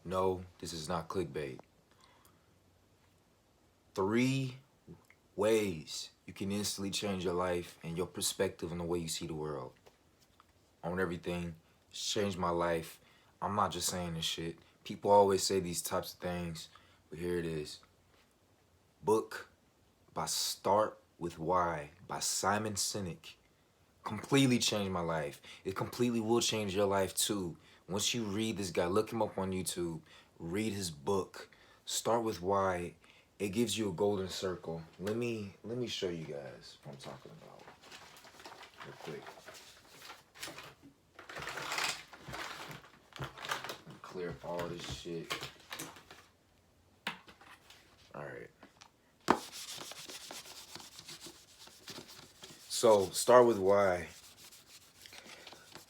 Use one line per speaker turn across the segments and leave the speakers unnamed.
No, this is not clickbait. 3 ways you can instantly change your life and your perspective on the way you see the world. On everything. It's changed my life. I'm not just saying this shit. People always say these types of things, but here it is. Book by Start With Why by Simon Sinek. Completely changed my life. It completely will change your life too. Once you read this guy, look him up on YouTube, read his book, Start With Why. It gives you a golden circle. Let me show you guys what I'm talking about real quick. Clear up all this shit. Alright. So start with why.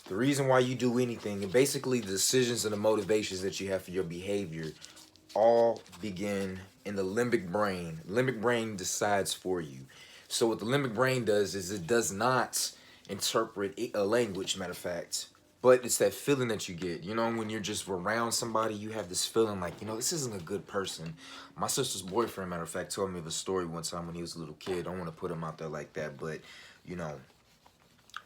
The reason why you do anything, and basically the decisions and the motivations that you have for your behavior all begin in the limbic brain. Limbic brain decides for you. So what the limbic brain does is it does not interpret a language, matter of fact, but it's that feeling that you get. You know, when you're just around somebody, you have this feeling like, you know, this isn't a good person. My sister's boyfriend, matter of fact, told me of a story one time when he was a little kid. I don't want to put him out there like that, but, you know,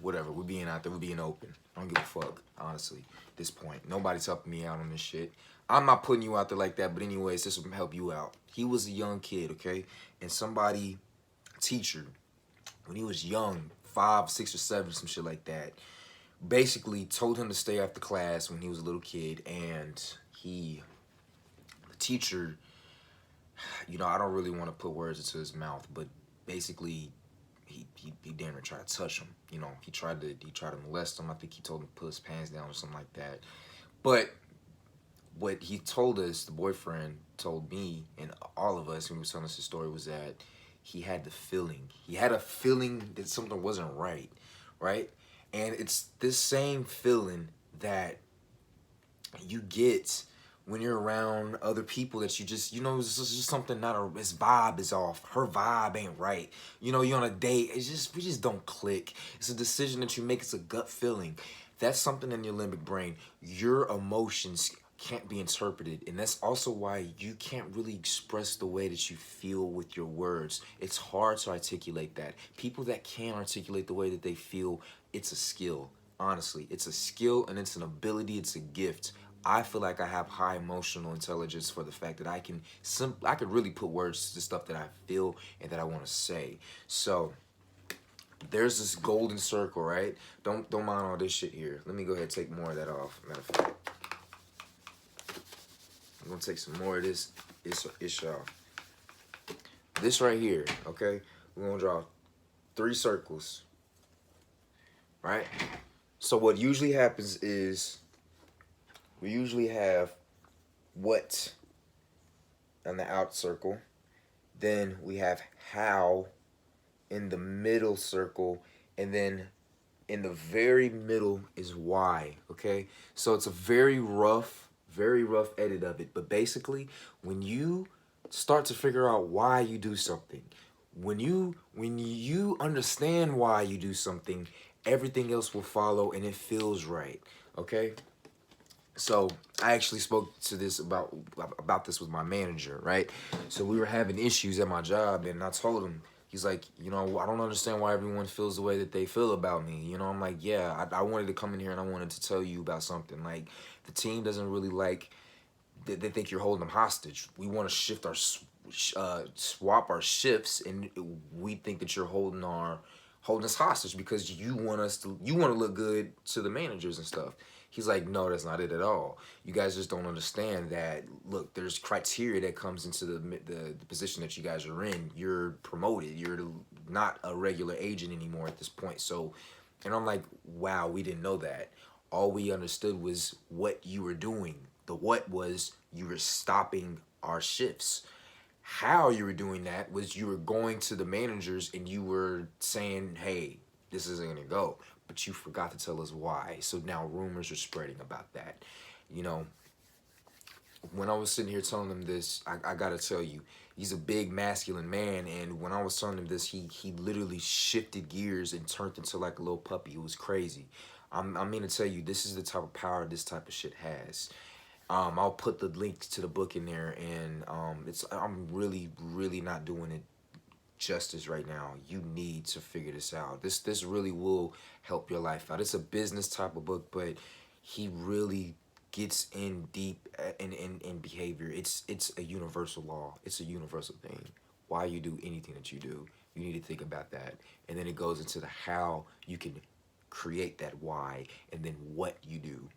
whatever. We're being out there. We're being open. I don't give a fuck, honestly, at this point. Nobody's helping me out on this shit. I'm not putting you out there like that, but anyways, this will help you out. He was a young kid, okay? And somebody, teacher, when he was young, 5, 6, or 7, some shit like that, basically told him to stay after class when he was a little kid. And the teacher, you know, I don't really want to put words into his mouth, but basically he damn near tried to touch him. You know, he tried to molest him. I think he told him to put his pants down or something like that. But what he told us, the boyfriend told me and all of us when he was telling us the story, was that he had the feeling. He had a feeling that something wasn't right, right? And it's this same feeling that you get when you're around other people that you just, you know, it's just something his vibe is off. Her vibe ain't right. You know, you're on a date. We just don't click. It's a decision that you make. It's a gut feeling. That's something in your limbic brain. Your emotions can't be interpreted, and that's also why you can't really express the way that you feel with your words. It's hard to articulate that. People that can articulate the way that they feel, it's a skill. Honestly, it's a skill and it's an ability. It's a gift. I feel like I have high emotional intelligence for the fact that I could really put words to the stuff that I feel and that I want to say. So there's this golden circle, right? Don't mind all this shit here. Let me go ahead and take more of that off. Matter of fact, I'm gonna take some more of this. It's y'all. This right here, okay? We're gonna draw 3 circles, right? So what usually happens is we usually have what on the out circle. Then we have how in the middle circle, and then in the very middle is why, okay? So it's a very rough edit of it. But basically, when you start to figure out why you do something, when you understand why you do something, everything else will follow and it feels right, okay? So I actually spoke to this about this with my manager, right? So we were having issues at my job, and I told him, he's like, you know, I don't understand why everyone feels the way that they feel about me. You know, I'm like, yeah, I wanted to come in here and I wanted to tell you about something. Like, the team doesn't really like, they think you're holding them hostage. We want to shift swap our shifts, and we think that you're holding us hostage because you want to look good to the managers and stuff. He's like, no, that's not it at all. You guys just don't understand that. Look, there's criteria that comes into the position that you guys are in. You're promoted. You're not a regular agent anymore at this point. So, and I'm like, wow, we didn't know that. All we understood was what you were doing. The what was you were stopping our shifts. How you were doing that was you were going to the managers and you were saying, hey, this isn't going to go. But you forgot to tell us why. So now rumors are spreading about that. You know, when I was sitting here telling him this, I got to tell you, he's a big masculine man. And when I was telling him this, he literally shifted gears and turned into like a little puppy. It was crazy. I mean to tell you, this is the type of power this type of shit has. I'll put the link to the book in there, and I'm really not doing it justice right now. You need to figure this out. This really will help your life out. It's a business type of book, but he really gets in deep in behavior. It's a universal law. It's a universal thing. Why you do anything that you do, you need to think about that. And then it goes into the how you can create that why, and then what you do.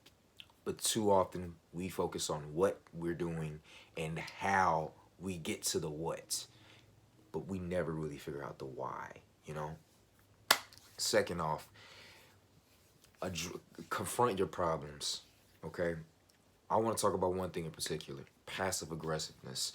But too often we focus on what we're doing and how we get to the what, but we never really figure out the why, you know? Second off, confront your problems, okay? I want to talk about one thing in particular, passive aggressiveness.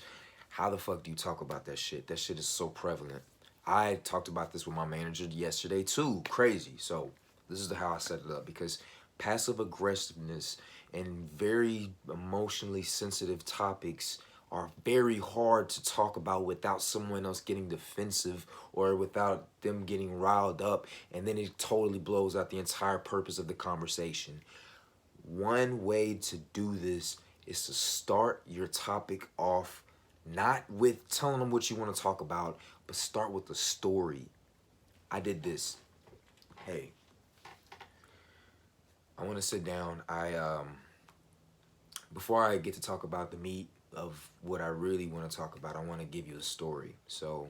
How the fuck do you talk about that shit? That shit is so prevalent. I talked about this with my manager yesterday too, crazy. So this is how I set it up, because passive aggressiveness and very emotionally sensitive topics are very hard to talk about without someone else getting defensive or without them getting riled up, and then it totally blows out the entire purpose of the conversation. One way to do this is to start your topic off not with telling them what you want to talk about, but start with a story. I did this. Hey, I want to sit down. Before I get to talk about the meat of what I really want to talk about, I want to give you a story. So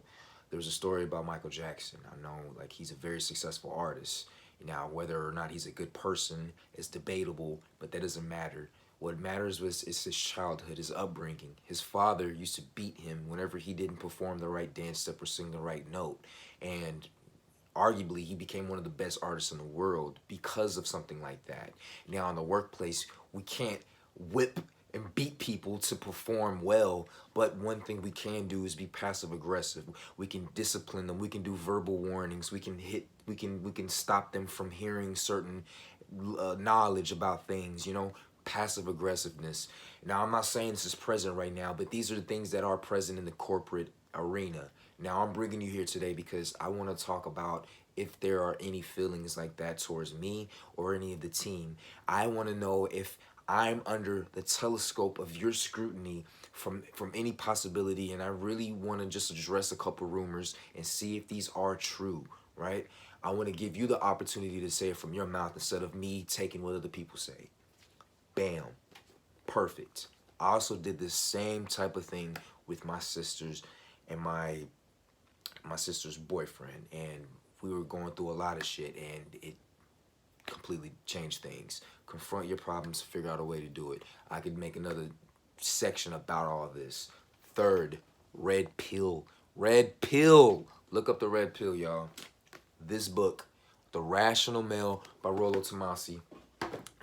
there's a story about Michael Jackson. I know, like, he's a very successful artist. Now, whether or not he's a good person is debatable, but that doesn't matter. What matters is his childhood, his upbringing. His father used to beat him whenever he didn't perform the right dance step or sing the right note. And arguably, he became one of the best artists in the world because of something like that. Now, in the workplace, we can't whip and beat people to perform well, but one thing we can do is be passive aggressive. We can discipline them. We can do verbal warnings. We can stop them from hearing certain knowledge about things, you know. Passive aggressiveness. Now, I'm not saying this is present right now, but these are the things that are present in the corporate arena. Now, I'm bringing you here today because I want to talk about if there are any feelings like that towards me or any of the team. I want to know if I'm under the telescope of your scrutiny from any possibility, and I really want to just address a couple rumors and see if these are true, right? I want to give you the opportunity to say it from your mouth instead of me taking what other people say. Bam. Perfect. I also did the same type of thing with my sisters and my sister's boyfriend, and we were going through a lot of shit, and it completely changed things. Confront your problems, figure out a way to do it. I could make another section about all this. Third, red pill. Red pill. Look up the red pill, y'all. This book, The Rational Male by Rollo Tomassi.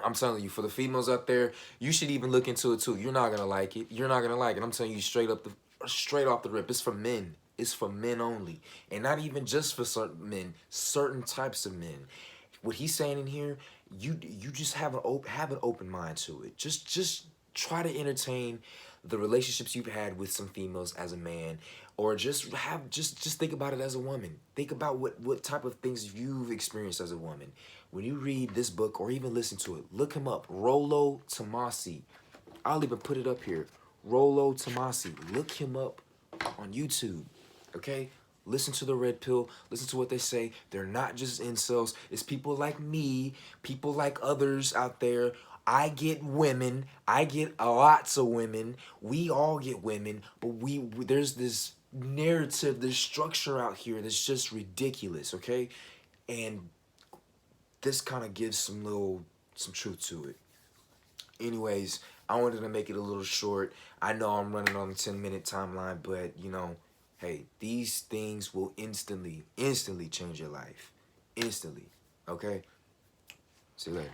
I'm telling you, for the females out there, you should even look into it too. You're not gonna like it. You're not gonna like it. I'm telling you straight off the rip. It's for men. It's for men only, and not even just for certain men. Certain types of men. What he's saying in here, you just have an open mind to it. Just try to entertain the relationships you've had with some females as a man, or just think about it as a woman. Think about what type of things you've experienced as a woman. When you read this book or even listen to it, look him up, Rollo Tomassi. I'll even put it up here, Rollo Tomassi. Look him up on YouTube, okay? Listen to the red pill. Listen to what they say. They're not just incels. It's people like me, people like others out there. I get women. I get lots of women. We all get women, but there's this narrative, this structure out here that's just ridiculous, okay? And this kind of gives some truth to it. Anyways, I wanted to make it a little short. I know I'm running on a 10-minute timeline, but you know, hey, these things will instantly change your life. Instantly. Okay? See you later.